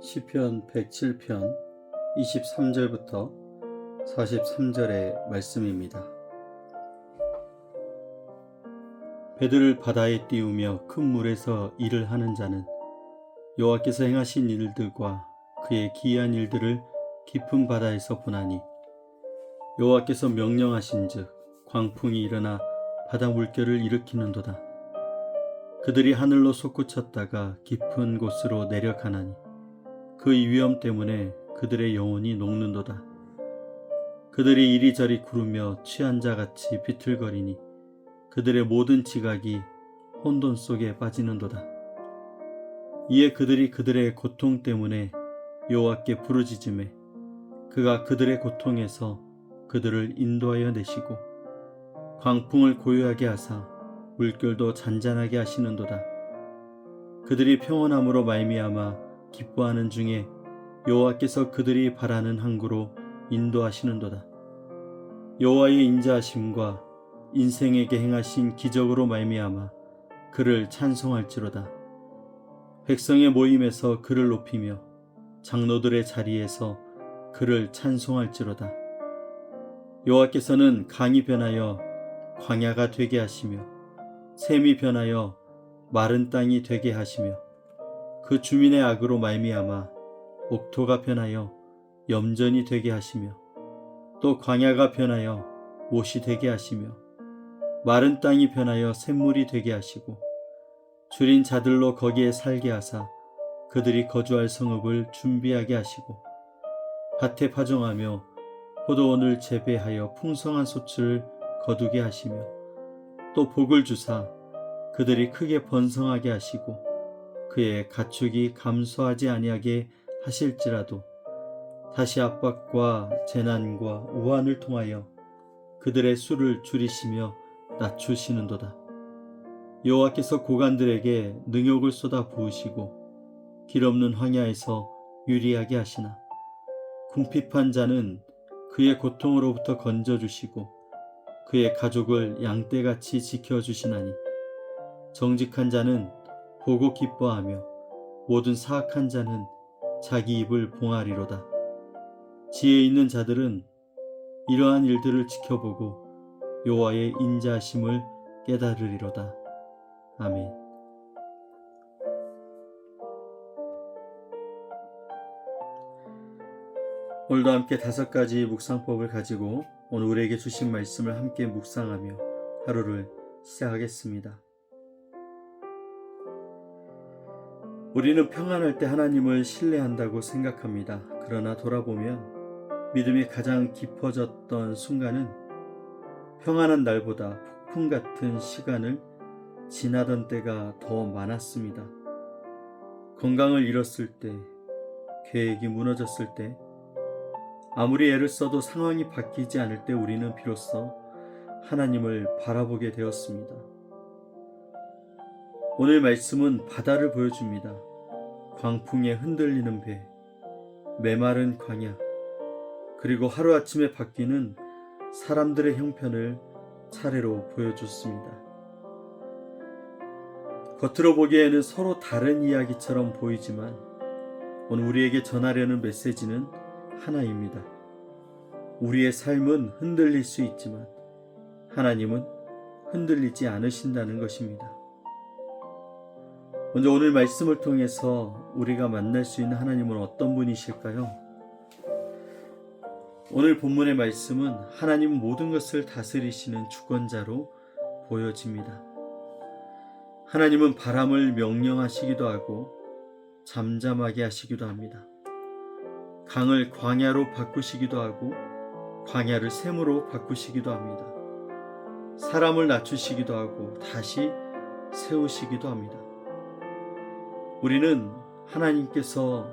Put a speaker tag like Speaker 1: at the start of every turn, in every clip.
Speaker 1: 시편 107편 23절부터 43절의 말씀입니다. 배들을 바다에 띄우며 큰 물에서 일을 하는 자는 여호와께서 행하신 일들과 그의 기이한 일들을 깊은 바다에서 보나니, 여호와께서 명령하신즉 광풍이 일어나 바다 물결을 일으키는도다. 그들이 하늘로 솟구쳤다가 깊은 곳으로 내려가나니 그 위험 때문에 그들의 영혼이 녹는도다. 그들이 이리저리 구르며 취한 자같이 비틀거리니 그들의 모든 지각이 혼돈 속에 빠지는도다. 이에 그들이 그들의 고통 때문에 여호와께 부르짖으매 그가 그들의 고통에서 그들을 인도하여 내시고 광풍을 고요하게 하사 물결도 잔잔하게 하시는도다. 그들이 평온함으로 말미암아 기뻐하는 중에 여호와께서 그들이 바라는 항구로 인도하시는도다. 여호와의 인자하심과 인생에게 행하신 기적으로 말미암아 그를 찬송할지로다. 백성의 모임에서 그를 높이며 장로들의 자리에서 그를 찬송할지로다. 여호와께서는 강이 변하여 광야가 되게 하시며 샘이 변하여 마른 땅이 되게 하시며 그 주민의 악으로 말미암아 옥토가 변하여 염전이 되게 하시며 또 광야가 변하여 못이 되게 하시며 마른 땅이 변하여 샘물이 되게 하시고 줄인 자들로 거기에 살게 하사 그들이 거주할 성읍을 준비하게 하시고 밭에 파종하며 포도원을 재배하여 풍성한 소출을 거두게 하시며 또 복을 주사 그들이 크게 번성하게 하시고 그의 가축이 감소하지 아니하게 하실지라도 다시 압박과 재난과 우환을 통하여 그들의 수를 줄이시며 낮추시는도다. 여호와께서 고관들에게 능욕을 쏟아 부으시고 길 없는 황야에서 유리하게 하시나 궁핍한 자는 그의 고통으로부터 건져주시고 그의 가족을 양떼같이 지켜주시나니 정직한 자는 보고 기뻐하며 모든 사악한 자는 자기 입을 봉하리로다. 지혜 있는 자들은 이러한 일들을 지켜보고 여호와의 인자하심을 깨달으리로다. 아멘. 오늘도 함께 5가지 묵상법을 가지고 오늘 우리에게 주신 말씀을 함께 묵상하며 하루를 시작하겠습니다. 우리는 평안할 때 하나님을 신뢰한다고 생각합니다. 그러나 돌아보면 믿음이 가장 깊어졌던 순간은 평안한 날보다 폭풍 같은 시간을 지나던 때가 더 많았습니다. 건강을 잃었을 때, 계획이 무너졌을 때, 아무리 애를 써도 상황이 바뀌지 않을 때 우리는 비로소 하나님을 바라보게 되었습니다. 오늘 말씀은 바다를 보여줍니다. 광풍에 흔들리는 배, 메마른 광야, 그리고 하루아침에 바뀌는 사람들의 형편을 차례로 보여줬습니다. 겉으로 보기에는 서로 다른 이야기처럼 보이지만 오늘 우리에게 전하려는 메시지는 하나입니다. 우리의 삶은 흔들릴 수 있지만 하나님은 흔들리지 않으신다는 것입니다. 먼저 오늘 말씀을 통해서 우리가 만날 수 있는 하나님은 어떤 분이실까요? 오늘 본문의 말씀은 하나님은 모든 것을 다스리시는 주권자로 보여집니다. 하나님은 바람을 명령하시기도 하고 잠잠하게 하시기도 합니다. 강을 광야로 바꾸시기도 하고 광야를 샘으로 바꾸시기도 합니다. 사람을 낮추시기도 하고 다시 세우시기도 합니다. 우리는 하나님께서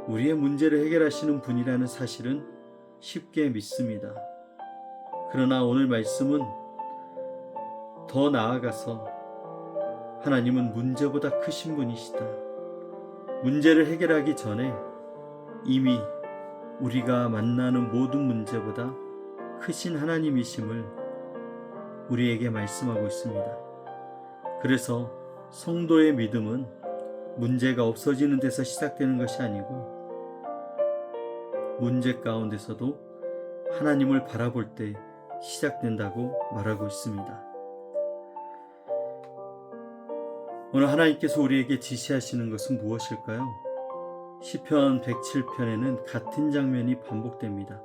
Speaker 1: 우리의 문제를 해결하시는 분이라는 사실은 쉽게 믿습니다. 그러나 오늘 말씀은 더 나아가서 하나님은 문제보다 크신 분이시다. 문제를 해결하기 전에 이미 우리가 만나는 모든 문제보다 크신 하나님이심을 우리에게 말씀하고 있습니다. 그래서 성도의 믿음은 문제가 없어지는 데서 시작되는 것이 아니고 문제 가운데서도 하나님을 바라볼 때 시작된다고 말하고 있습니다. 오늘 하나님께서 우리에게 지시하시는 것은 무엇일까요? 시편 107편에는 같은 장면이 반복됩니다.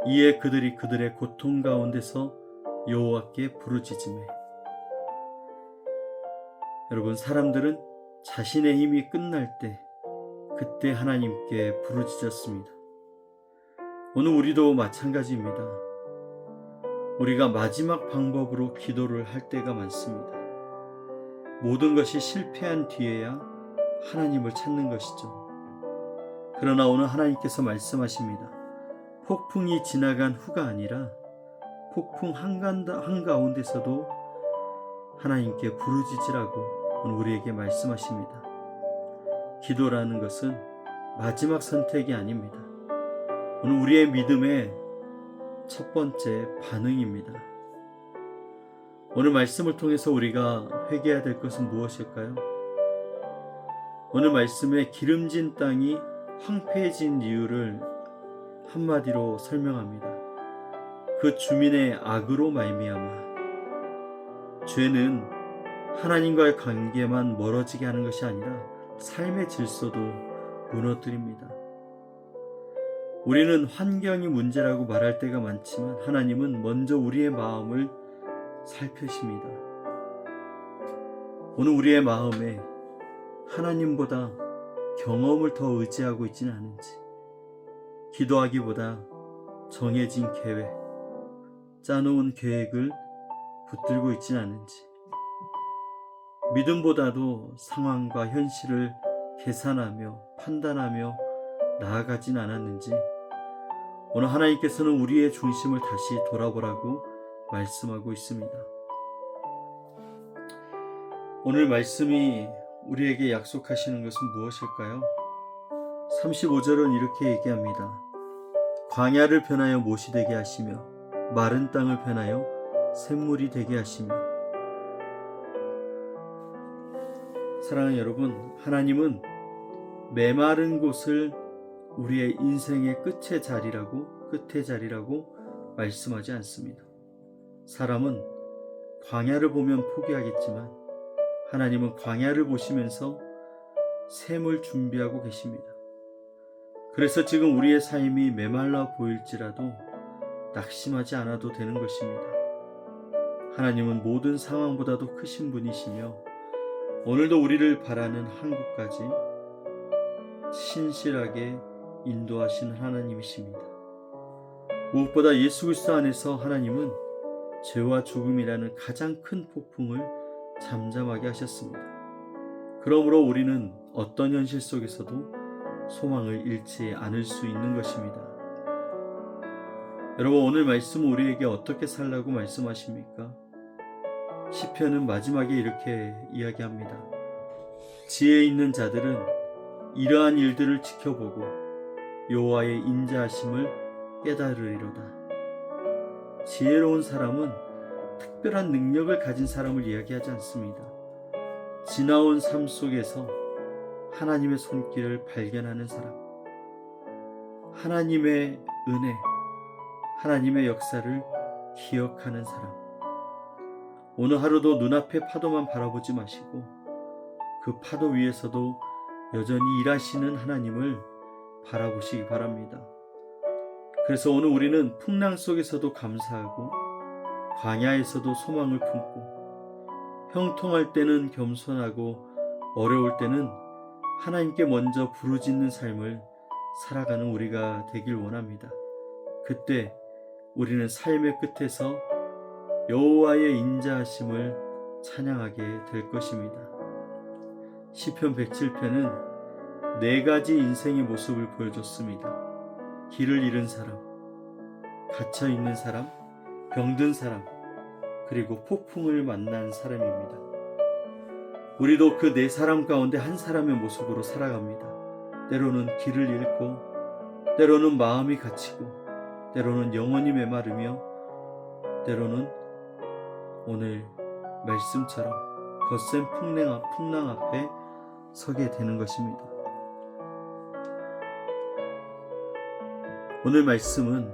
Speaker 1: 이에 그들이 그들의 고통 가운데서 여호와께 부르짖으매. 여러분, 사람들은 자신의 힘이 끝날 때 그때 하나님께 부르짖었습니다. 오늘 우리도 마찬가지입니다. 우리가 마지막 방법으로 기도를 할 때가 많습니다. 모든 것이 실패한 뒤에야 하나님을 찾는 것이죠. 그러나 오늘 하나님께서 말씀하십니다. 폭풍이 지나간 후가 아니라 폭풍 한가운데서도 하나님께 부르짖으라고 오늘 우리에게 말씀하십니다. 기도라는 것은 마지막 선택이 아닙니다. 오늘 우리의 믿음의 첫 번째 반응입니다. 오늘 말씀을 통해서 우리가 회개해야 될 것은 무엇일까요? 오늘 말씀에 기름진 땅이 황폐해진 이유를 한마디로 설명합니다. 그 주민의 악으로 말미암아. 죄는 하나님과의 관계만 멀어지게 하는 것이 아니라 삶의 질서도 무너뜨립니다. 우리는 환경이 문제라고 말할 때가 많지만 하나님은 먼저 우리의 마음을 살피십니다. 오늘 우리의 마음에 하나님보다 경험을 더 의지하고 있지는 않은지, 기도하기보다 정해진 계획, 짜놓은 계획을 붙들고 있지는 않은지, 믿음보다도 상황과 현실을 계산하며 판단하며 나아가진 않았는지, 오늘 하나님께서는 우리의 중심을 다시 돌아보라고 말씀하고 있습니다. 오늘 말씀이 우리에게 약속하시는 것은 무엇일까요? 35절은 이렇게 얘기합니다. 광야를 변하여 못이 되게 하시며 마른 땅을 변하여 샘물이 되게 하시며. 사랑하는 여러분, 하나님은 메마른 곳을 우리의 인생의 끝의 자리라고 말씀하지 않습니다. 사람은 광야를 보면 포기하겠지만 하나님은 광야를 보시면서 샘을 준비하고 계십니다. 그래서 지금 우리의 삶이 메말라 보일지라도 낙심하지 않아도 되는 것입니다. 하나님은 모든 상황보다도 크신 분이시며 오늘도 우리를 바라는 한국까지 신실하게 인도하신 하나님이십니다. 무엇보다 예수 그리스도 안에서 하나님은 죄와 죽음이라는 가장 큰 폭풍을 잠잠하게 하셨습니다. 그러므로 우리는 어떤 현실 속에서도 소망을 잃지 않을 수 있는 것입니다. 여러분, 오늘 말씀은 우리에게 어떻게 살라고 말씀하십니까? 시편은 마지막에 이렇게 이야기합니다. 지혜 있는 자들은 이러한 일들을 지켜보고 여호와의 인자하심을 깨달으리로다. 지혜로운 사람은 특별한 능력을 가진 사람을 이야기하지 않습니다. 지나온 삶 속에서 하나님의 손길을 발견하는 사람, 하나님의 은혜, 하나님의 역사를 기억하는 사람. 오늘 하루도 눈앞의 파도만 바라보지 마시고 그 파도 위에서도 여전히 일하시는 하나님을 바라보시기 바랍니다. 그래서 오늘 우리는 풍랑 속에서도 감사하고 광야에서도 소망을 품고 형통할 때는 겸손하고 어려울 때는 하나님께 먼저 부르짖는 삶을 살아가는 우리가 되길 원합니다. 그때 우리는 삶의 끝에서 여호와의 인자하심을 찬양하게 될 것입니다. 시편 107편은 4가지 인생의 모습을 보여줬습니다. 길을 잃은 사람, 갇혀있는 사람, 병든 사람, 그리고 폭풍을 만난 사람입니다. 우리도 그 4사람 가운데 한 사람의 모습으로 살아갑니다. 때로는 길을 잃고, 때로는 마음이 갇히고, 때로는 영혼이 메마르며, 때로는 오늘 말씀처럼 거센 풍랑 앞에 서게 되는 것입니다. 오늘 말씀은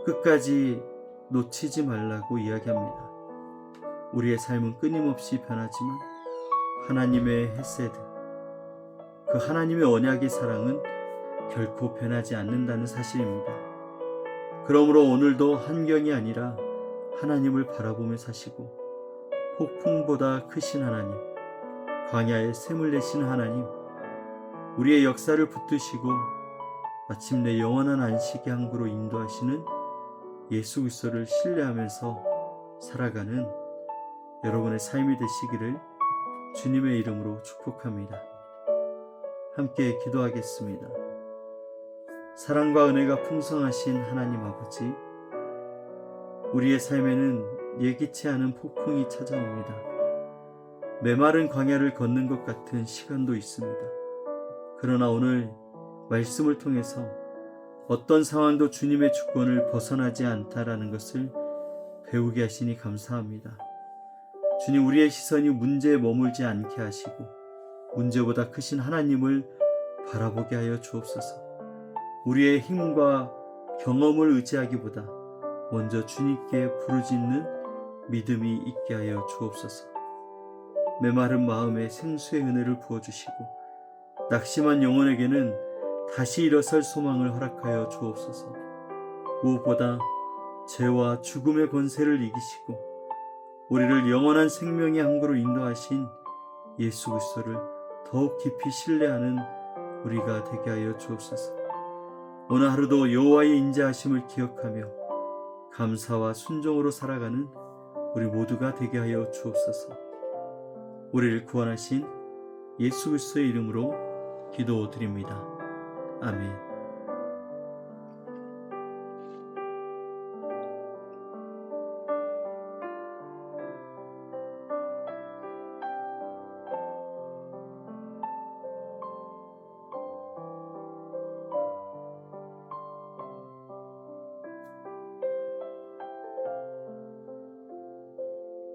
Speaker 1: 끝까지 놓치지 말라고 이야기합니다. 우리의 삶은 끊임없이 변하지만 하나님의 헤세드, 그 하나님의 언약의 사랑은 결코 변하지 않는다는 사실입니다. 그러므로 오늘도 환경이 아니라 하나님을 바라보며 사시고, 폭풍보다 크신 하나님, 광야에 샘을 내신 하나님, 우리의 역사를 붙드시고 마침내 영원한 안식의 항구로 인도하시는 예수 그리스도를 신뢰하면서 살아가는 여러분의 삶이 되시기를 주님의 이름으로 축복합니다. 함께 기도하겠습니다. 사랑과 은혜가 풍성하신 하나님 아버지, 우리의 삶에는 예기치 않은 폭풍이 찾아옵니다. 메마른 광야를 걷는 것 같은 시간도 있습니다. 그러나 오늘 말씀을 통해서 어떤 상황도 주님의 주권을 벗어나지 않다라는 것을 배우게 하시니 감사합니다. 주님, 우리의 시선이 문제에 머물지 않게 하시고 문제보다 크신 하나님을 바라보게 하여 주옵소서. 우리의 힘과 경험을 의지하기보다 먼저 주님께 부르짖는 믿음이 있게 하여 주옵소서. 메마른 마음에 생수의 은혜를 부어주시고 낙심한 영혼에게는 다시 일어설 소망을 허락하여 주옵소서. 무엇보다 죄와 죽음의 권세를 이기시고 우리를 영원한 생명의 항구로 인도하신 예수 그리스도를 더욱 깊이 신뢰하는 우리가 되게 하여 주옵소서. 오늘 하루도 여호와의 인자하심을 기억하며 감사와 순종으로 살아가는 우리 모두가 되게 하여 주옵소서. 우리를 구원하신 예수 그리스도의 이름으로 기도드립니다. 아멘.